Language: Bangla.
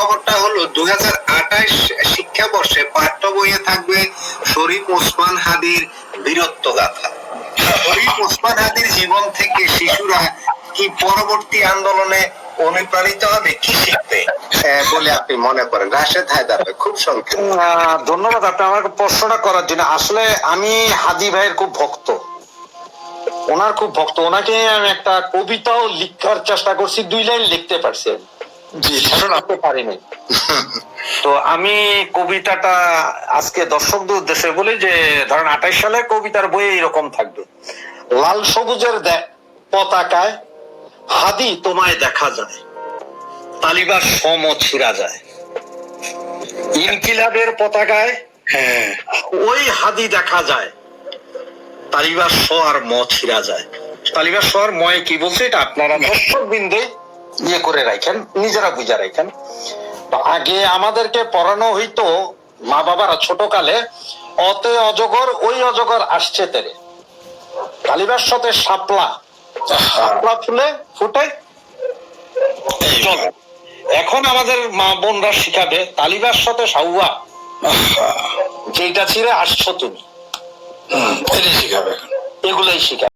খবরটা হলো 2028 শিক্ষাবর্ষে পাঠ্য বইয়ে থাকবে শরীফ ওসমান হাদির বীরত্ব গাথা। শরীফ ওসমান হাদির জীবন থেকে শিশুরা কি পরবর্তী আন্দোলনে অনুপ্রাণিত হবে, কি শিখবে বলে আপনি মনে করেন? রাশেদ হায়দার ভাই, খুব সংক্ষেপে। ধন্যবাদ আপনি আমাকে প্রশ্নটা করার জন্য। আসলে আমি হাদি ভাইয়ের খুব ভক্ত, ওনার খুব ভক্ত। ওনাকে আমি একটা কবিতাও লিখার চেষ্টা করছি, 2 লাইন লিখতে পারছি, লিখতে পারিনি। তো আমি কবিতাটা আজকে দর্শকদের উদ্দেশ্যে বলি যে ধরেন 28 সালে কবিতার বই এরকম থাকবে। লাল সবুজের পতাকায় হাদি তোমায় দেখা যায়, তালিবার সম ছিঁড়া যায়। ইনকিলাবের পতাকায় ওই হাদি দেখা যায়, তালিবার স আর ম ছিঁড়া যায়। তালিবার স আর ময় কি বলছে এটা আপনারা দর্শক বিন্দে ইয়ে করে রাখেন, নিজেরা বুঝা রাখেন। আগে আমাদেরকে পড়ানো হইতো মা বাবারা ছোটকালে, অতে অজগর ওই অজগর আসছে তেরে, তালিবার সাথে শাপলা, শাপলা ফুলে ফুটে চলে। এখন আমাদের মা বোনরা শিখাবে তালিবার সাথে সাউয়া, যেটা ছিঁড়ে আসছো তুমি, এগুলাই শিখাবে।